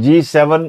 G7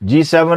G7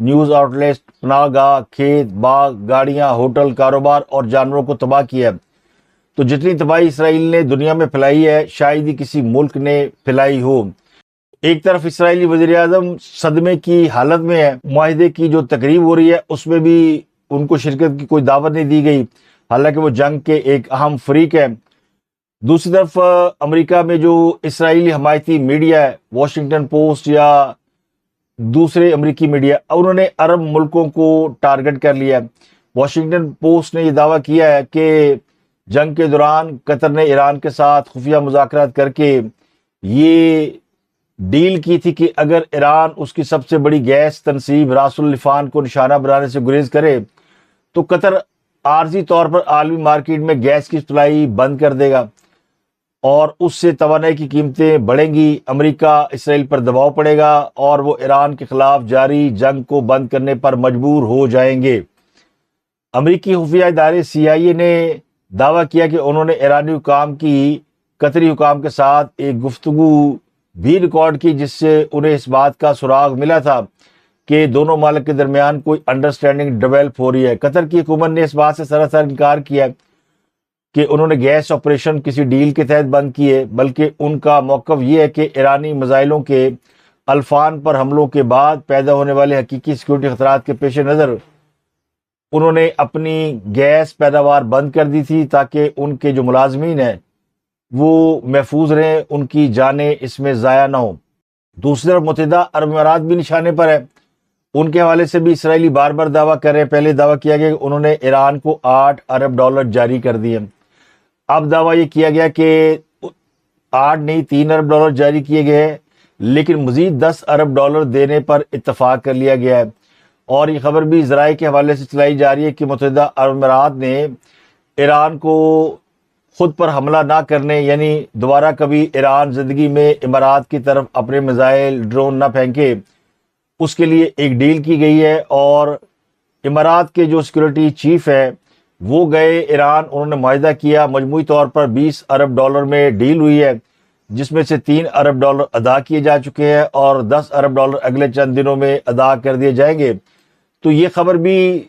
news out late, پناہ گاہ، کھیت، باغ، گاڑیاں، ہوٹل، کاروبار اور جانوروں کو تباہ کیا ہے۔ تو جتنی تباہی اسرائیل نے دنیا میں پھیلائی ہے شاید ہی کسی ملک نے پھیلائی ہو۔ ایک طرف اسرائیلی وزیر اعظم صدمے کی حالت میں ہے، معاہدے کی جو تقریب ہو رہی ہے اس میں بھی ان کو شرکت کی کوئی دعوت نہیں دی گئی، حالانکہ وہ جنگ کے ایک اہم فریق ہے۔ دوسری طرف امریکہ میں جو اسرائیلی حمایتی میڈیا ہے، واشنگٹن پوسٹ یا دوسرے امریکی میڈیا، انہوں نے عرب ملکوں کو ٹارگٹ کر لیا ہے۔ واشنگٹن پوسٹ نے یہ دعویٰ کیا ہے کہ جنگ کے دوران قطر نے ایران کے ساتھ خفیہ مذاکرات کر کے یہ ڈیل کی تھی کہ اگر ایران اس کی سب سے بڑی گیس تنصیب راس العفان کو نشانہ بنانے سے گریز کرے تو قطر عارضی طور پر عالمی مارکیٹ میں گیس کی سپلائی بند کر دے گا اور اس سے توانائی کی قیمتیں بڑھیں گی، امریکہ اسرائیل پر دباؤ پڑے گا اور وہ ایران کے خلاف جاری جنگ کو بند کرنے پر مجبور ہو جائیں گے۔ امریکی خفیہ ادارے CIA نے دعویٰ کیا کہ انہوں نے ایرانی حکام کی قطری حکام کے ساتھ ایک گفتگو بھی ریکارڈ کی جس سے انہیں اس بات کا سراغ ملا تھا کہ دونوں ممالک کے درمیان کوئی انڈرسٹینڈنگ ڈیولپ ہو رہی ہے۔ قطر کی حکومت نے اس بات سے سراسر انکار کیا کہ انہوں نے گیس آپریشن کسی ڈیل کے تحت بند کیے، بلکہ ان کا موقف یہ ہے کہ ایرانی میزائلوں کے الفان پر حملوں کے بعد پیدا ہونے والے حقیقی سیکورٹی خطرات کے پیش نظر انہوں نے اپنی گیس پیداوار بند کر دی تھی تاکہ ان کے جو ملازمین ہیں وہ محفوظ رہیں، ان کی جانیں اس میں ضائع نہ ہوں۔ دوسری طرف متحدہ عرب امارات بھی نشانے پر ہے، ان کے حوالے سے بھی اسرائیلی بار بار دعویٰ کر رہے ہیں۔ پہلے دعویٰ کیا گیا کہ انہوں نے ایران کو $8 ارب جاری کر دیے، اب دعویٰ یہ کیا گیا کہ 8 نہیں 3 ارب ڈالر جاری کیے گئے ہیں، لیکن مزید $10 ارب دینے پر اتفاق کر لیا گیا ہے۔ اور یہ خبر بھی ذرائع کے حوالے سے چلائی جا رہی ہے کہ متحدہ عرب امارات نے ایران کو خود پر حملہ نہ کرنے، یعنی دوبارہ کبھی ایران زندگی میں امارات کی طرف اپنے میزائل ڈرون نہ پھینکے، اس کے لیے ایک ڈیل کی گئی ہے۔ اور امارات کے جو سیکورٹی چیف ہے وہ گئے ایران، انہوں نے معاہدہ کیا، مجموعی طور پر $20 ارب میں ڈیل ہوئی ہے، جس میں سے $3 ارب ادا کیے جا چکے ہیں اور $10 ارب اگلے چند دنوں میں ادا کر دیے جائیں گے۔ تو یہ خبر بھی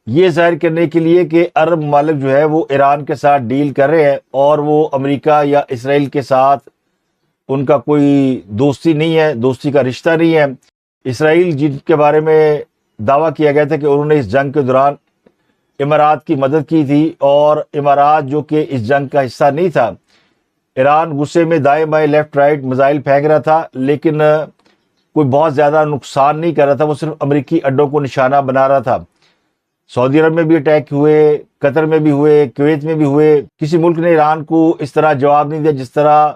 یہ ظاہر کرنے کے لیے کہ عرب ممالک جو ہے وہ ایران کے ساتھ ڈیل کر رہے ہیں اور وہ امریکہ یا اسرائیل کے ساتھ ان کا کوئی دوستی نہیں ہے، دوستی کا رشتہ نہیں ہے۔ اسرائیل جن کے بارے میں دعویٰ کیا گیا تھا کہ انہوں نے اس جنگ کے دوران امارات کی مدد کی تھی، اور امارات جو کہ اس جنگ کا حصہ نہیں تھا، ایران غصے میں دائیں بائیں لیفٹ رائٹ میزائل پھینک رہا تھا لیکن کوئی بہت زیادہ نقصان نہیں کر رہا تھا، وہ صرف امریکی اڈوں کو نشانہ بنا رہا تھا۔ سعودی عرب میں بھی اٹیک ہوئے، قطر میں بھی ہوئے، کویت میں بھی ہوئے، کسی ملک نے ایران کو اس طرح جواب نہیں دیا جس طرح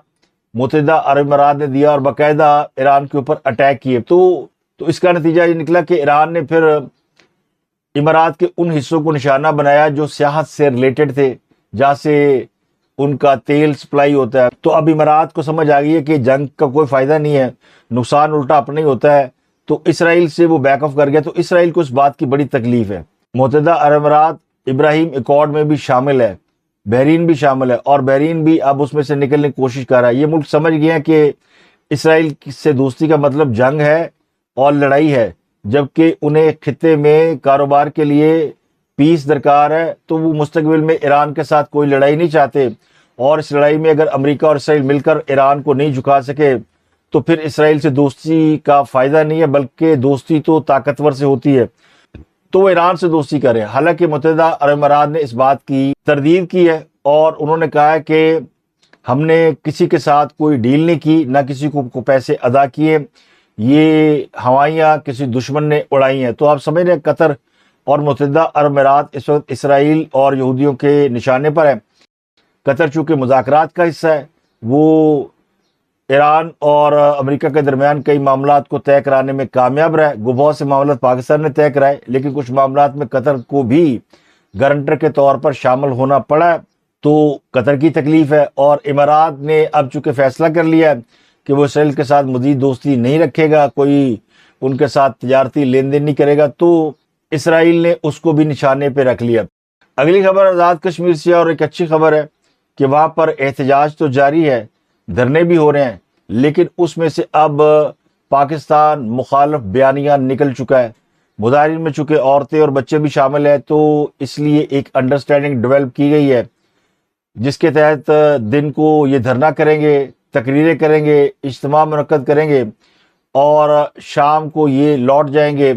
متحدہ عرب امارات نے دیا، اور باقاعدہ ایران کے اوپر اٹیک کیے۔ تو اس کا نتیجہ یہ نکلا کہ ایران نے پھر امارات کے ان حصوں کو نشانہ بنایا جو سیاحت سے ریلیٹڈ تھے، جہاں سے ان کا تیل سپلائی ہوتا ہے۔ تو اب امارات کو سمجھ آ گئی ہے کہ جنگ کا کوئی فائدہ نہیں ہے، نقصان الٹا اپنا ہی ہوتا ہے، تو اسرائیل سے وہ بیک آف کر گیا۔ تو اسرائیل کو اس بات کی بڑی تکلیف ہے۔ متحدہ عرب امارات ابراہیم ایکارڈ میں بھی شامل ہے، بحرین بھی شامل ہے، اور بحرین بھی اب اس میں سے نکلنے کی کوشش کر رہا ہے۔ یہ ملک سمجھ گئے ہیں کہ اسرائیل سے دوستی کا مطلب جنگ ہے اور لڑائی ہے، جبکہ انہیں خطے میں کاروبار کے لیے پیس درکار ہے، تو وہ مستقبل میں ایران کے ساتھ کوئی لڑائی نہیں چاہتے، اور اس لڑائی میں اگر امریکہ اور اسرائیل مل کر ایران کو نہیں جھکا سکے تو پھر اسرائیل سے دوستی کا فائدہ نہیں ہے، بلکہ دوستی تو طاقتور سے ہوتی ہے، تو وہ ایران سے دوستی کریں۔ حالانکہ متحدہ عرب امارات نے اس بات کی تردید کی ہے اور انہوں نے کہا ہے کہ ہم نے کسی کے ساتھ کوئی ڈیل نہیں کی، نہ کسی کو پیسے ادا کیے، یہ ہوائیاں کسی دشمن نے اڑائی ہیں۔ تو آپ سمجھ رہے ہیں قطر اور متحدہ عرب امارات اس وقت اسرائیل اور یہودیوں کے نشانے پر ہے۔ قطر چونکہ مذاکرات کا حصہ ہے، وہ ایران اور امریکہ کے درمیان کئی معاملات کو طے کرانے میں کامیاب رہا ہے۔ بہت سے معاملات پاکستان نے طے کرائے، لیکن کچھ معاملات میں قطر کو بھی گارنٹر کے طور پر شامل ہونا پڑا ہے، تو قطر کی تکلیف ہے۔ اور امارات نے اب چونکہ فیصلہ کر لیا ہے کہ وہ اسرائیل کے ساتھ مزید دوستی نہیں رکھے گا، کوئی ان کے ساتھ تجارتی لین دین نہیں کرے گا، تو اسرائیل نے اس کو بھی نشانے پہ رکھ لیا۔ اگلی خبر آزاد کشمیر سے، اور ایک اچھی خبر ہے کہ وہاں پر احتجاج تو جاری ہے، دھرنے بھی ہو رہے ہیں، لیکن اس میں سے اب پاکستان مخالف بیانیہ نکل چکا ہے، مظاہرین میں چونکہ عورتیں اور بچے بھی شامل ہیں تو اس لیے ایک انڈرسٹینڈنگ ڈیولپ کی گئی ہے، جس کے تحت دن کو یہ دھرنا کریں گے، تقریریں کریں گے، اجتماع منعقد کریں گے اور شام کو یہ لوٹ جائیں گے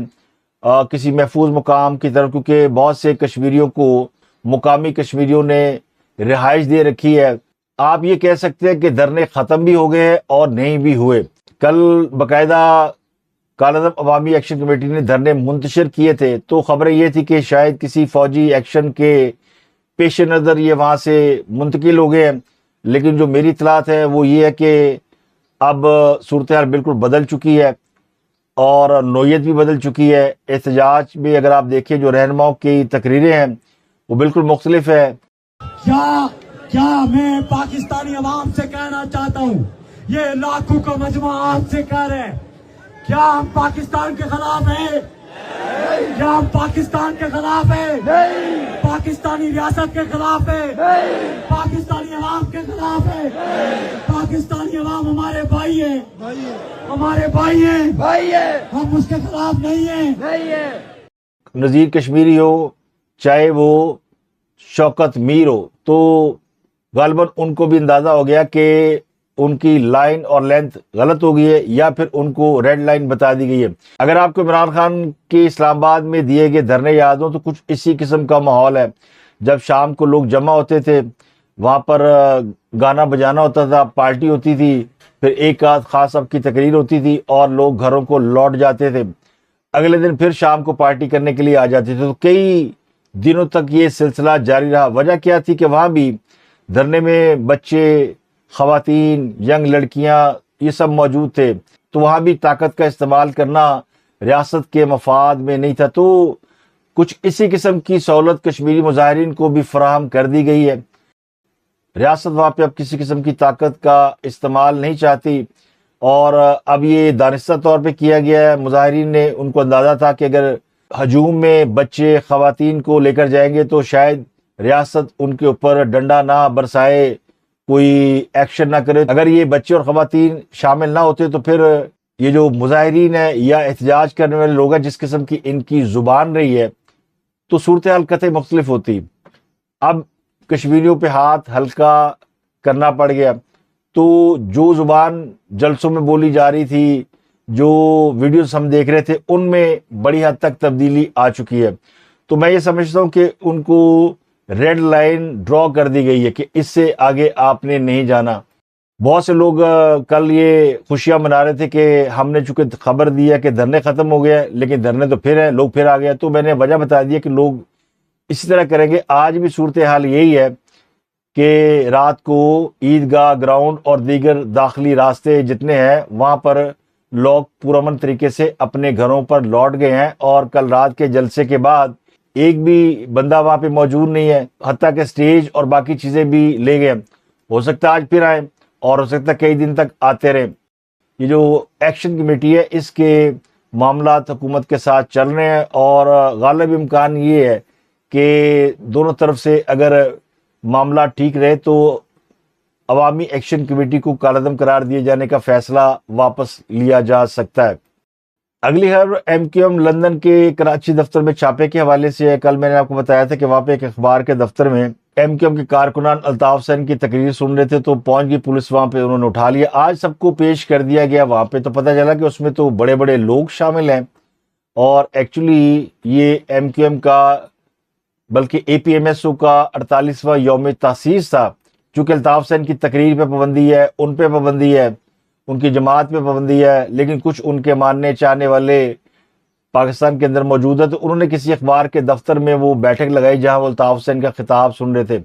کسی محفوظ مقام کی طرف، کیونکہ بہت سے کشمیریوں کو مقامی کشمیریوں نے رہائش دے رکھی ہے۔ آپ یہ کہہ سکتے ہیں کہ دھرنے ختم بھی ہو گئے ہیں اور نہیں بھی ہوئے۔ کل باقاعدہ کالعدم عوامی ایکشن کمیٹی نے دھرنے منتشر کیے تھے، تو خبریں یہ تھی کہ شاید کسی فوجی ایکشن کے پیش نظر یہ وہاں سے منتقل ہو گئے ہیں، لیکن جو میری اطلاعات ہے وہ یہ ہے کہ اب صورتحال بالکل بدل چکی ہے اور نوعیت بھی بدل چکی ہے۔ احتجاج میں اگر آپ دیکھیں جو رہنماؤں کی تقریریں ہیں وہ بالکل مختلف ہے۔ کیا میں پاکستانی عوام سے کہنا چاہتا ہوں، یہ لاکھوں کا مجموعہ آپ سے کہہ رہے ہیں، کیا ہم پاکستان کے خلاف ہیں؟ کیا ہم پاکستان کے خلاف ہیں؟ پاکستانی ریاست کے خلاف ہے؟ پاکستانی عوام کے خلاف ہے؟ پاکستانی عوام ہمارے بھائی ہیں، ہمارے بھائی ہیں، ہم اس کے خلاف نہیں ہیں۔ نذیر کشمیری ہو چاہے وہ شوکت میر ہو، تو غالباً ان کو بھی اندازہ ہو گیا کہ ان کی لائن اور لینتھ غلط ہو گئی ہے یا پھر ان کو ریڈ لائن بتا دی گئی ہے۔ اگر آپ کو عمران خان کے اسلام آباد میں دیے گئے دھرنے یاد ہوں تو کچھ اسی قسم کا ماحول ہے۔ جب شام کو لوگ جمع ہوتے تھے، وہاں پر گانا بجانا ہوتا تھا، پارٹی ہوتی تھی، پھر ایک آدھ خاص اب کی تقریر ہوتی تھی اور لوگ گھروں کو لوٹ جاتے تھے، اگلے دن پھر شام کو پارٹی کرنے کے لیے آ جاتے تھے۔ تو کئی دنوں تک یہ سلسلہ جاری رہا۔ وجہ کیا تھی کہ وہاں بھی دھرنے میں بچے، خواتین، ینگ لڑکیاں یہ سب موجود تھے، تو وہاں بھی طاقت کا استعمال کرنا ریاست کے مفاد میں نہیں تھا۔ تو کچھ اسی قسم کی سہولت کشمیری مظاہرین کو بھی فراہم کر دی گئی ہے۔ ریاست وہاں پہ اب کسی قسم کی طاقت کا استعمال نہیں چاہتی اور اب یہ دانستہ طور پہ کیا گیا ہے۔ مظاہرین نے، ان کو اندازہ تھا کہ اگر ہجوم میں بچے، خواتین کو لے کر جائیں گے تو شاید ریاست ان کے اوپر ڈنڈا نہ برسائے، کوئی ایکشن نہ کرے۔ اگر یہ بچے اور خواتین شامل نہ ہوتے تو پھر یہ جو مظاہرین ہیں یا احتجاج کرنے والے لوگ ہیں، جس قسم کی ان کی زبان رہی ہے، تو صورتحال قطعی مختلف ہوتی۔ اب کشمیریوں پہ ہاتھ ہلکا کرنا پڑ گیا، تو جو زبان جلسوں میں بولی جا رہی تھی، جو ویڈیوز ہم دیکھ رہے تھے، ان میں بڑی حد تک تبدیلی آ چکی ہے۔ تو میں یہ سمجھتا ہوں کہ ان کو ریڈ لائن ڈرا کر دی گئی ہے کہ اس سے آگے آپ نے نہیں جانا۔ بہت سے لوگ کل یہ خوشیاں منا رہے تھے کہ ہم نے چونکہ خبر دی ہے کہ دھرنے ختم ہو گئے، لیکن دھرنے تو پھر ہیں، لوگ پھر آ گئے۔ تو میں نے وجہ بتا دی کہ لوگ اسی طرح کریں گے۔ آج بھی صورتحال یہی ہے کہ رات کو عیدگاہ گراؤنڈ اور دیگر داخلی راستے جتنے ہیں وہاں پر لوگ پرامن طریقے سے اپنے گھروں پر لوٹ گئے ہیں، اور کل رات کے جلسے کے بعد ایک بھی بندہ وہاں پہ موجود نہیں ہے، حتیٰ کہ سٹیج اور باقی چیزیں بھی لے گئے۔ ہو سکتا ہے آج پھر آئیں اور ہو سکتا ہے کئی دن تک آتے رہیں۔ یہ جو ایکشن کمیٹی ہے، اس کے معاملات حکومت کے ساتھ چل رہے ہیں اور غالب امکان یہ ہے کہ دونوں طرف سے اگر معاملہ ٹھیک رہے تو عوامی ایکشن کمیٹی کو کالعدم قرار دیے جانے کا فیصلہ واپس لیا جا سکتا ہے۔ اگلی خبر ایم کیو ایم لندن کے کراچی دفتر میں چھاپے کے حوالے سے ہے۔ کل میں نے آپ کو بتایا تھا کہ وہاں پہ ایک اخبار کے دفتر میں ایم کیو ایم کے کارکنان الطاف حسین کی تقریر سن رہے تھے، تو پہنچ گئی پولیس وہاں پہ، انہوں نے اٹھا لیا۔ آج سب کو پیش کر دیا گیا وہاں پہ، تو پتہ چلا کہ اس میں تو بڑے بڑے لوگ شامل ہیں، اور ایکچولی یہ ایم کیو ایم کا بلکہ اے پی ایم ایس او کا 48واں یوم تاسیس تھا۔ چونکہ الطاف حسین کی تقریر پہ پابندی ہے، ان پہ پابندی ہے، ان کی جماعت پہ پابندی ہے، لیکن کچھ ان کے ماننے چاہنے والے پاکستان کے اندر موجود ہے، تو انہوں نے کسی اخبار کے دفتر میں وہ بیٹھک لگائی جہاں وہ الطاف حسین کا خطاب سن رہے تھے۔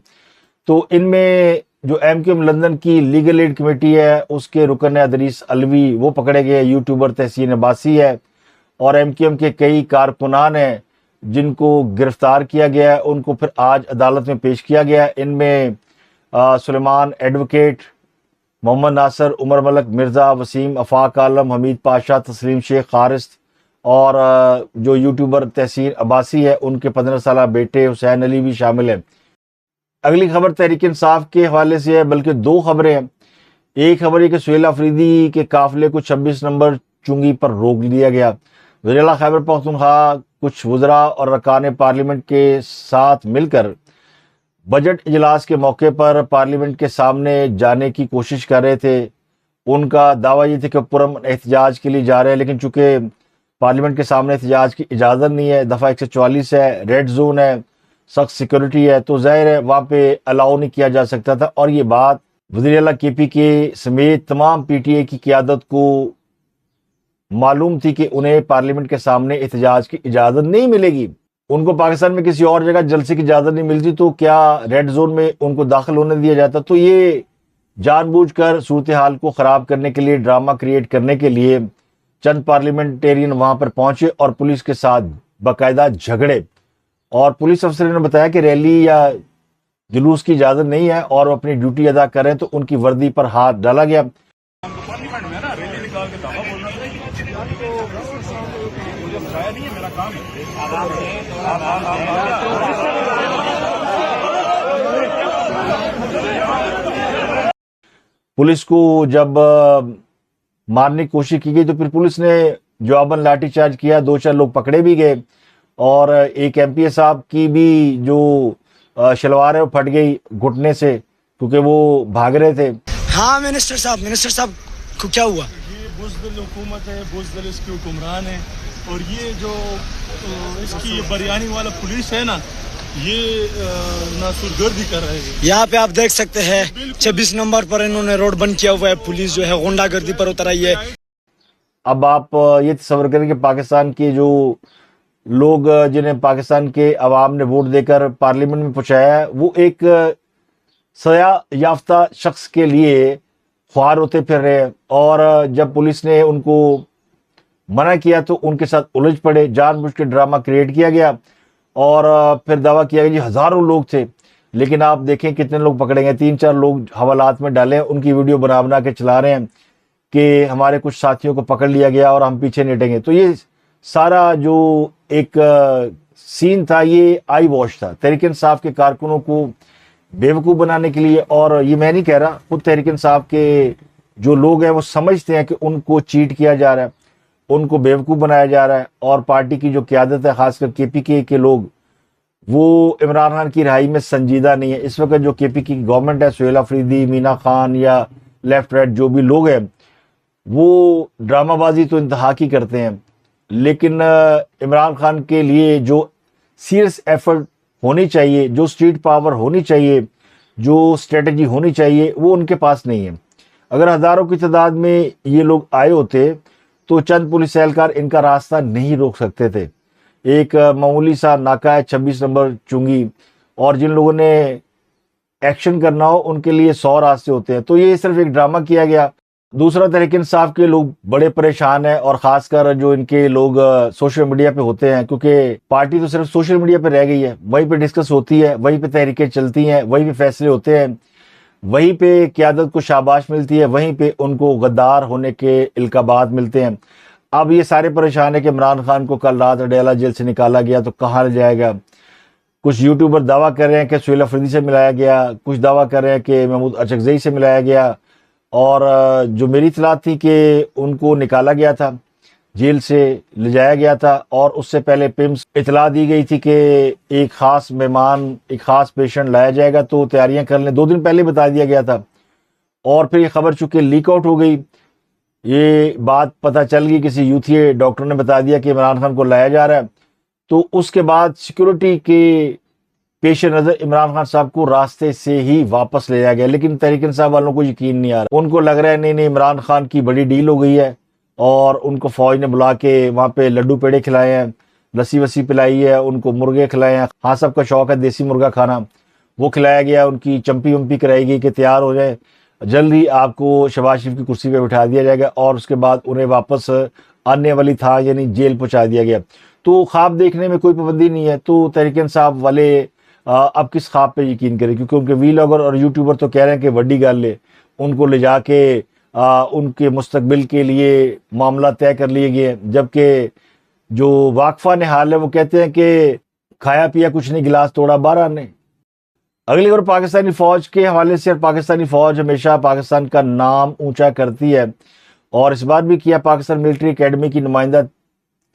تو ان میں جو ایم کیو ایم لندن کی لیگل ایڈ کمیٹی ہے، اس کے رکن ادریس الوی وہ پکڑے گئے، یوٹیوبر تحسین عباسی ہے، اور ایم کیو ایم کے کئی کارکنان ہیں جن کو گرفتار کیا گیا ہے، ان کو پھر آج عدالت میں پیش کیا گیا ہے۔ ان میں سلیمان ایڈوکیٹ، محمد ناصر، عمر ملک مرزا، وسیم آفاق عالم، حمید پاشا، تسلیم شیخ خارست، اور جو یوٹیوبر تحسین عباسی ہے ان کے 15 سالہ بیٹے حسین علی بھی شامل ہیں۔ اگلی خبر تحریک انصاف کے حوالے سے ہے، بلکہ دو خبریں ہیں۔ ایک خبر یہ کہ سہیل آفریدی کے قافلے کو 26 نمبر چنگی پر روک دیا گیا۔ وزیر اعلیٰ خیبر پختونخوا کچھ وزراء اور ارکان پارلیمنٹ کے ساتھ مل کر بجٹ اجلاس کے موقع پر پارلیمنٹ کے سامنے جانے کی کوشش کر رہے تھے. ان کا دعویٰ یہ تھا کہ پرامن احتجاج کے لیے جا رہے ہیں، لیکن چونکہ پارلیمنٹ کے سامنے احتجاج کی اجازت نہیں ہے، دفعہ 144 ہے، ریڈ زون ہے، سخت سیکورٹی ہے، تو ظاہر ہے وہاں پہ الاؤ نہیں کیا جا سکتا تھا. اور یہ بات وزیر اعلیٰ کے پی کے سمیت تمام پی ٹی اے کی قیادت کو معلوم تھی کہ انہیں پارلیمنٹ کے سامنے احتجاج کی اجازت نہیں ملے گی. ان کو پاکستان میں کسی اور جگہ جلسے کی اجازت نہیں ملتی تو کیا ریڈ زون میں ان کو داخل ہونے دیا جاتا؟ تو یہ جان بوجھ کر صورتحال کو خراب کرنے کے لیے، ڈرامہ کریٹ کرنے کے لیے چند پارلیمنٹیرین وہاں پر پہنچے اور پولیس کے ساتھ باقاعدہ جھگڑے. اور پولیس افسر نے بتایا کہ ریلی یا جلوس کی اجازت نہیں ہے اور وہ اپنی ڈیوٹی ادا کر رہے ہیں، تو ان کی وردی پر ہاتھ ڈالا گیا. پارلیمنٹ میں نا ریلی نکال کے دعویٰ بولنا مجھے بتایا نہیں ہے، میرا کام ہے. پولیس کو جب مارنے کی کوشش کی گئی تو پھر پولیس نے جواباً لاٹھی چارج کیا، 2-4 لوگ پکڑے بھی گئے اور ایک ایم پی اے صاحب کی بھی جو شلوار ہے وہ پھٹ گئی گھٹنے سے کیونکہ وہ بھاگ رہے تھے. ہاں منسٹر صاحب کو کیا ہوا؟ یہ بزدل حکومت ہے، بزدل اس کے حکمران ہے، اور یہ جو اس کی بریانی والا پولیس ہے نا، یہ ناسورگردی کر رہے ہیں. یہاں پہ آپ دیکھ سکتے ہیں 26 نمبر پر انہوں نے روڈ بند کیا ہوا ہے، پولیس جو ہے غنڈہ گردی پر اتر آئی ہے. اب آپ یہ تصور کریں کہ پاکستان کے جو لوگ جنہیں پاکستان کے عوام نے ووٹ دے کر پارلیمنٹ میں پہنچایا ہے، وہ ایک سزا یافتہ شخص کے لیے خوار ہوتے پھر رہے ہیں. اور جب پولیس نے ان کو منع کیا تو ان کے ساتھ الجھ پڑے، جان بوجھ کے ڈرامہ کریٹ کیا گیا اور پھر دعویٰ کیا گیا جی ہزاروں لوگ تھے. لیکن آپ دیکھیں کتنے لوگ پکڑے گئے، 3-4 لوگ حوالات میں ڈالے ہیں، ان کی ویڈیو بنا کے چلا رہے ہیں کہ ہمارے کچھ ساتھیوں کو پکڑ لیا گیا اور ہم پیچھے نٹیں گے. تو یہ سارا جو ایک سین تھا یہ آئی واش تھا تحریک انصاف کے کارکنوں کو بیوقوف بنانے کے لیے. اور یہ میں نہیں کہہ رہا، خود تحریک انصاف کے جو لوگ ہیں وہ سمجھتے ہیں کہ ان کو چیٹ کیا جا رہا ہے، ان کو بیوقوف بنایا جا رہا ہے. اور پارٹی کی جو قیادت ہے، خاص کر کے پی کے لوگ، وہ عمران خان کی رہائی میں سنجیدہ نہیں ہے. اس وقت جو کے پی کی گورنمنٹ ہے، سہیل افریدی، مینا خان یا لیفٹ رائٹ جو بھی لوگ ہیں، وہ ڈرامہ بازی تو انتہا کی کرتے ہیں، لیکن عمران خان کے لیے جو سیریس ایفرٹ ہونی چاہیے، جو اسٹریٹ پاور ہونی چاہیے، جو اسٹریٹجی ہونی چاہیے، وہ ان کے پاس نہیں ہے. اگر ہزاروں کی تعداد میں یہ لوگ آئے ہوتے تو چند پولیس اہلکار ان کا راستہ نہیں روک سکتے تھے. ایک معمولی سا ناکہ ہے 26 نمبر چنگی، اور جن لوگوں نے ایکشن کرنا ہو ان کے لیے 100 راستے ہوتے ہیں. تو یہ صرف ایک ڈرامہ کیا گیا. دوسرا، تحریک انصاف کے لوگ بڑے پریشان ہیں، اور خاص کر جو ان کے لوگ سوشل میڈیا پہ ہوتے ہیں، کیونکہ پارٹی تو صرف سوشل میڈیا پہ رہ گئی ہے، وہیں پہ ڈسکس ہوتی ہے، وہیں پہ تحریکیں چلتی ہیں، وہیں پہ فیصلے ہوتے ہیں، وہیں پہ قیادت کو شاباش ملتی ہے، وہیں پہ ان کو غدار ہونے کے القابات ملتے ہیں. اب یہ سارے پریشان ہیں کہ عمران خان کو کل رات اڈیالہ جیل سے نکالا گیا تو کہاں جائے گا. کچھ یوٹیوبر دعویٰ کر رہے ہیں کہ سہیل افریدی سے ملایا گیا، کچھ دعویٰ کر رہے ہیں کہ محمود اچکزئی سے ملایا گیا، اور جو میری اطلاع تھی کہ ان کو نکالا گیا تھا، جیل سے لے جایا گیا تھا، اور اس سے پہلے پیمز اطلاع دی گئی تھی کہ ایک خاص مہمان، ایک خاص پیشنٹ لایا جائے گا تو تیاریاں کر لیں. 2 دن پہلے بتا دیا گیا تھا، اور پھر یہ خبر چونکہ لیک آؤٹ ہو گئی، یہ بات پتہ چل گئی، کسی یوتھی ڈاکٹر نے بتا دیا کہ عمران خان کو لایا جا رہا ہے. تو اس کے بعد سیکورٹی کے پیش نظر عمران خان صاحب کو راستے سے ہی واپس لے جایا گیا. لیکن تحریک انصاف والوں کو یقین نہیں آ رہا، ان کو لگ رہا ہے نہیں عمران خان کی بڑی ڈیل ہو گئی ہے، اور ان کو فوج نے بلا کے وہاں پہ لڈو پیڑے کھلائے ہیں، لسی وسی پلائی ہے، ان کو مرغے کھلائے ہیں. ہاں سب کا شوق ہے دیسی مرغا کھانا، وہ کھلایا گیا، ان کی چمپی ومپی کرائی گئی کہ تیار ہو جائے، جلد ہی آپ کو شہباز شریف کی کرسی پہ بٹھا دیا جائے گا، اور اس کے بعد انہیں واپس آنے والی تھا یعنی جیل پہنچا دیا گیا. تو خواب دیکھنے میں کوئی پابندی نہیں ہے. تو تحریک انصاف والے اب کس خواب پہ یقین کریں، کیونکہ ان کے ویلاگر اور یوٹیوبر تو کہہ رہے ہیں کہ وڈی گل ہے، ان کو لے جا کے ان کے مستقبل کے لیے معاملہ طے کر لیے گئے، جبکہ جو واقفہ نحال ہے وہ کہتے ہیں کہ کھایا پیا کچھ نہیں، گلاس توڑا باہر آنے. اگلی اور پاکستانی فوج کے حوالے سے، پاکستانی فوج ہمیشہ پاکستان کا نام اونچا کرتی ہے، اور اس بار بھی کیا. پاکستان ملٹری اکیڈمی کی نمائندہ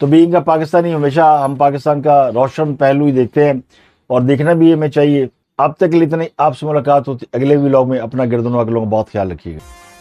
تو بینگ کا پاکستانی ہمیشہ ہم پاکستان کا روشن پہلو ہی دیکھتے ہیں اور دیکھنا بھی ہمیں چاہیے. اب تک کے لیے اتنا ہی. آپ سے ملاقات ہوتی اگلے ولاگ میں. اپنا گردن و اگلوں کا بہت خیال رکھیے گا.